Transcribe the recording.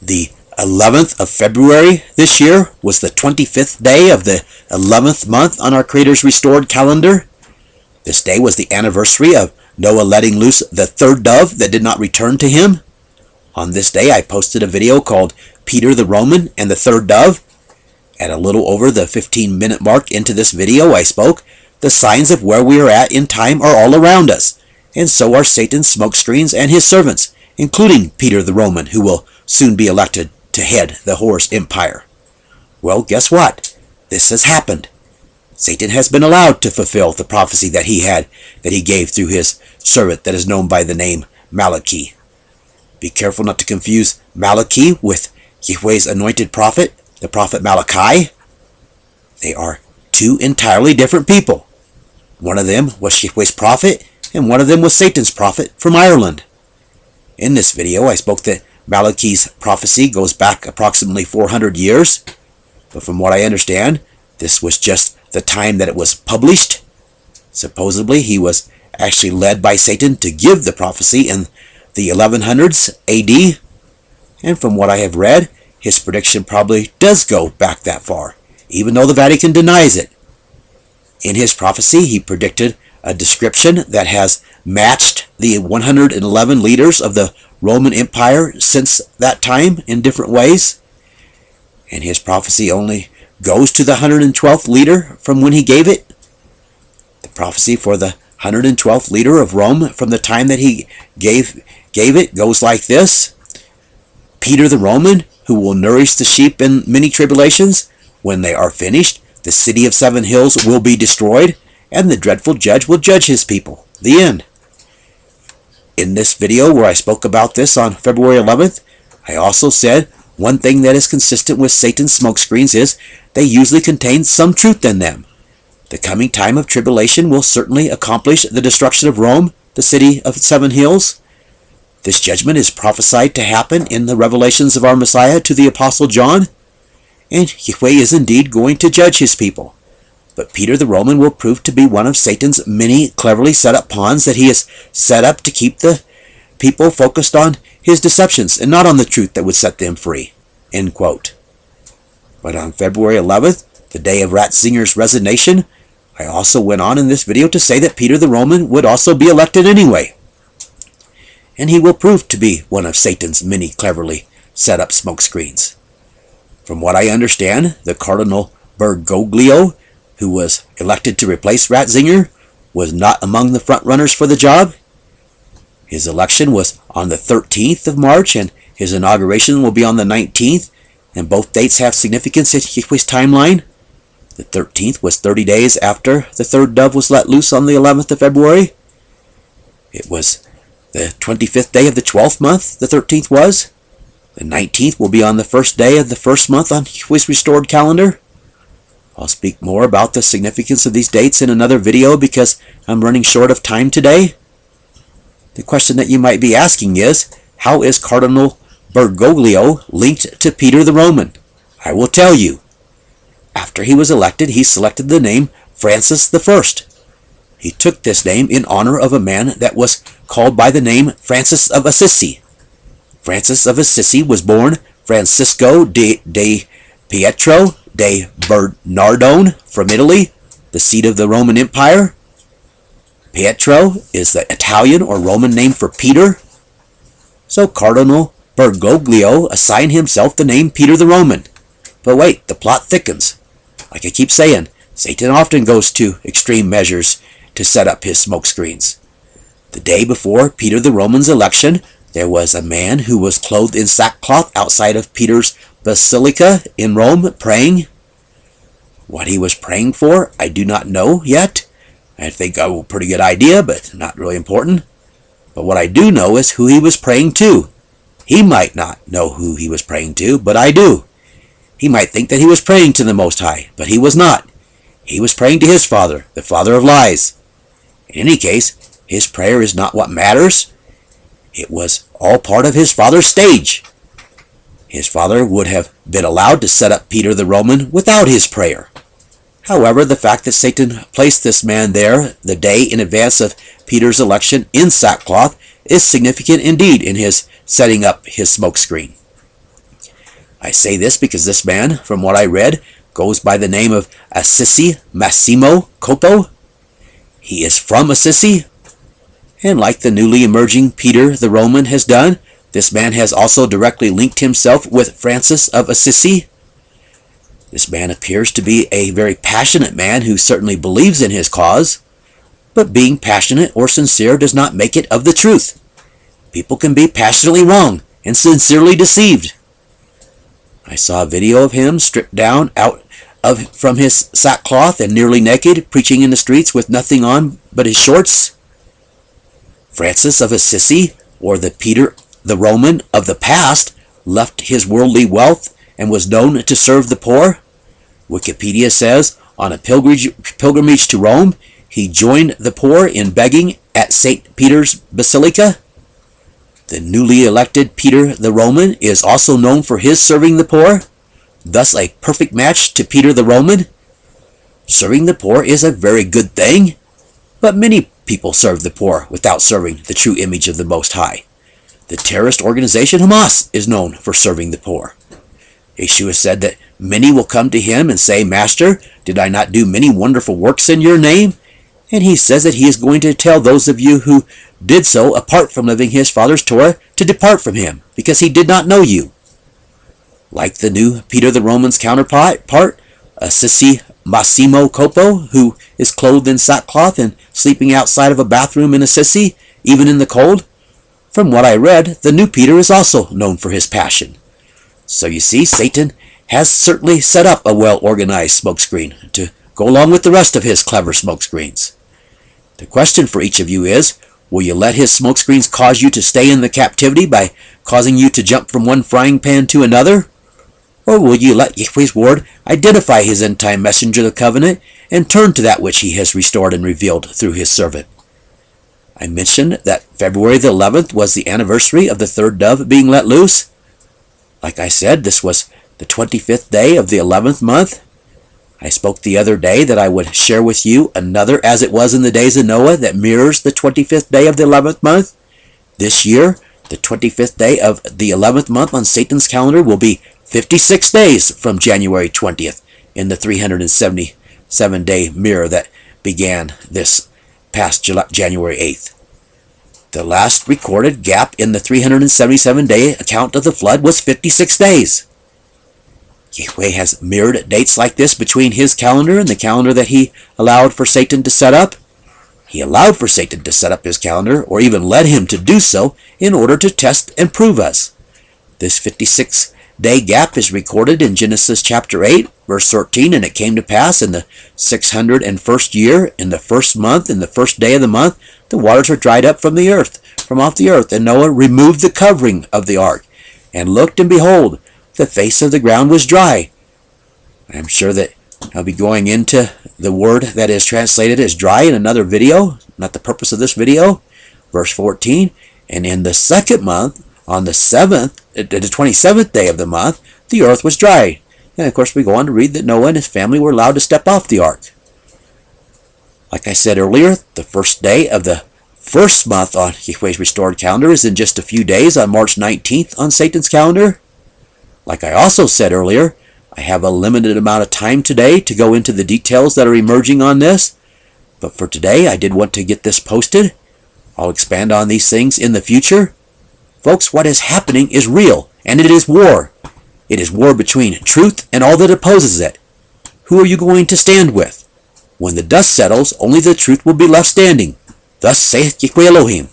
The 11th of February this year was the 25th day of the 11th month on our Creator's restored calendar. This day was the anniversary of Noah letting loose the third dove that did not return to him. On this day, I posted a video called Peter the Roman and the Third Dove. At a little over the 15-minute mark into this video, I spoke, the signs of where we are at in time are all around us, and so are Satan's smokescreens and his servants, including Peter the Roman, who will soon be elected to head the horse empire. Well, guess what? This has happened. Satan has been allowed to fulfill the prophecy that he gave through his servant that is known by the name Malachi. Be careful not to confuse Malachi with Yahweh's anointed prophet, the prophet Malachi. They are two entirely different people. One of them was Yahweh's prophet, and one of them was Satan's prophet from Ireland. In this video, I spoke that Malachi's prophecy goes back approximately 400 years, but from what I understand, this was just the time that it was published. Supposedly, he was actually led by Satan to give the prophecy in the 1100s AD, and from what I have read, his prediction probably does go back that far, even though the Vatican denies it. In his prophecy, he predicted a description that has matched the 111 leaders of the Roman Empire since that time in different ways, and his prophecy only goes to the 112th leader from when he gave it. The prophecy for the 112th leader of Rome from the time that he gave it goes like this: Peter the Roman, who will nourish the sheep in many tribulations. When they are finished, the city of 7 hills will be destroyed, and the dreadful judge will judge his people. The end. In this video where I spoke about this on February 11th, I also said one thing that is consistent with Satan's smokescreens is they usually contain some truth in them. The coming time of tribulation will certainly accomplish the destruction of Rome, the city of 7 hills. This judgment is prophesied to happen in the revelations of our Messiah to the Apostle John, and Yahweh is indeed going to judge his people. But Peter the Roman will prove to be one of Satan's many cleverly set up pawns that he has set up to keep the people focused on his deceptions and not on the truth that would set them free. End quote. But on February 11th, the day of Ratzinger's resignation, I also went on in this video to say that Peter the Roman would also be elected anyway. And he will prove to be one of Satan's many cleverly set up smokescreens. From what I understand, the Cardinal Bergoglio, who was elected to replace Ratzinger, was not among the front runners for the job. His election was on the 13th of March, and his inauguration will be on the 19th, and both dates have significance in Yahweh's timeline. The 13th was 30 days after the third dove was let loose on the 11th of February. It was the 25th day of the 12th month, the 13th was. The 19th will be on the first day of the first month on Yahweh's restored calendar. I'll speak more about the significance of these dates in another video because I'm running short of time today. The question that you might be asking is, how is Cardinal Bergoglio linked to Peter the Roman? I will tell you. After he was elected, he selected the name Francis I. He took this name in honor of a man that was called by the name Francis of Assisi. Francis of Assisi was born Francisco de Pietro de Bernardone from Italy, the seat of the Roman Empire. Pietro is the Italian or Roman name for Peter. So Cardinal Bergoglio assigned himself the name Peter the Roman. But wait, the plot thickens. Like I keep saying, Satan often goes to extreme measures to set up his smokescreens. The day before Peter the Roman's election, there was a man who was clothed in sackcloth outside of Peter's Basilica in Rome praying. What he was praying for, I do not know yet. I think I have a pretty good idea, but not really important. But what I do know is who he was praying to. He might not know who he was praying to, but I do. He might think that he was praying to the Most High, but he was not. He was praying to his father, the father of lies. In any case, his prayer is not what matters. It was all part of his father's stage. His father would have been allowed to set up Peter the Roman without his prayer. However, the fact that Satan placed this man there the day in advance of Peter's election in sackcloth is significant indeed in his setting up his smokescreen. I say this because this man, from what I read, goes by the name of Assisi Massimo Copo. He is from Assisi, and like the newly emerging Peter the Roman has done, this man has also directly linked himself with Francis of Assisi. This man appears to be a very passionate man who certainly believes in his cause, but being passionate or sincere does not make it of the truth. People can be passionately wrong and sincerely deceived. I saw a video of him stripped down from his sackcloth and nearly naked, preaching in the streets with nothing on but his shorts. Francis of Assisi, or the Peter the Roman of the past, left his worldly wealth and was known to serve the poor. Wikipedia says, on a pilgrimage to Rome, he joined the poor in begging at St. Peter's Basilica. The newly elected Peter the Roman is also known for his serving the poor, thus a perfect match to Peter the Roman. Serving the poor is a very good thing, but many people serve the poor without serving the true image of the Most High. The terrorist organization Hamas is known for serving the poor. Yeshua said that many will come to him and say, Master, did I not do many wonderful works in your name? And he says that he is going to tell those of you who did so apart from living his Father's Torah to depart from him, because he did not know you. Like the new Peter the Roman's counterpart, Assisi Massimo Copo, who is clothed in sackcloth and sleeping outside of a bathroom in Assisi, even in the cold. From what I read, the new Peter is also known for his passion. So you see, Satan has certainly set up a well-organized smokescreen to go along with the rest of his clever smokescreens. The question for each of you is, will you let his smokescreens cause you to stay in the captivity by causing you to jump from one frying pan to another? Or will you let Yahweh's word identify his end-time messenger, the covenant, and turn to that which he has restored and revealed through his servant? I mentioned that February the 11th was the anniversary of the third dove being let loose. Like I said, this was the 25th day of the 11th month. I spoke the other day that I would share with you another as it was in the days of Noah that mirrors the 25th day of the 11th month. This year, the 25th day of the 11th month on Satan's calendar will be 56 days from January 20th in the 377-day mirror that began this past January 8th. The last recorded gap in the 377-day account of the flood was 56 days. Yahweh has mirrored dates like this between his calendar and the calendar that he allowed for Satan to set up. He allowed for Satan to set up his calendar, or even led him to do so, in order to test and prove us. This 56-day gap is recorded in Genesis chapter 8, verse 13, and it came to pass in the 601st year, in the first month, in the first day of the month, the waters were dried up from off the earth, and Noah removed the covering of the ark, and looked, and behold, the face of the ground was dry. I'm sure that I'll be going into the word that is translated as dry in another video, not the purpose of this video. Verse 14, and in the second month, on the 27th day of the month, the earth was dry. And of course we go on to read that Noah and his family were allowed to step off the ark. Like I said earlier, the first day of the first month on Yahweh's restored calendar is in just a few days on March 19th on Satan's calendar. Like I also said earlier, I have a limited amount of time today to go into the details that are emerging on this. But for today, I did want to get this posted. I'll expand on these things in the future. Folks, what is happening is real, and it is war. It is war between truth and all that opposes it. Who are you going to stand with? When the dust settles, only the truth will be left standing. Thus saith Yahweh Elohim.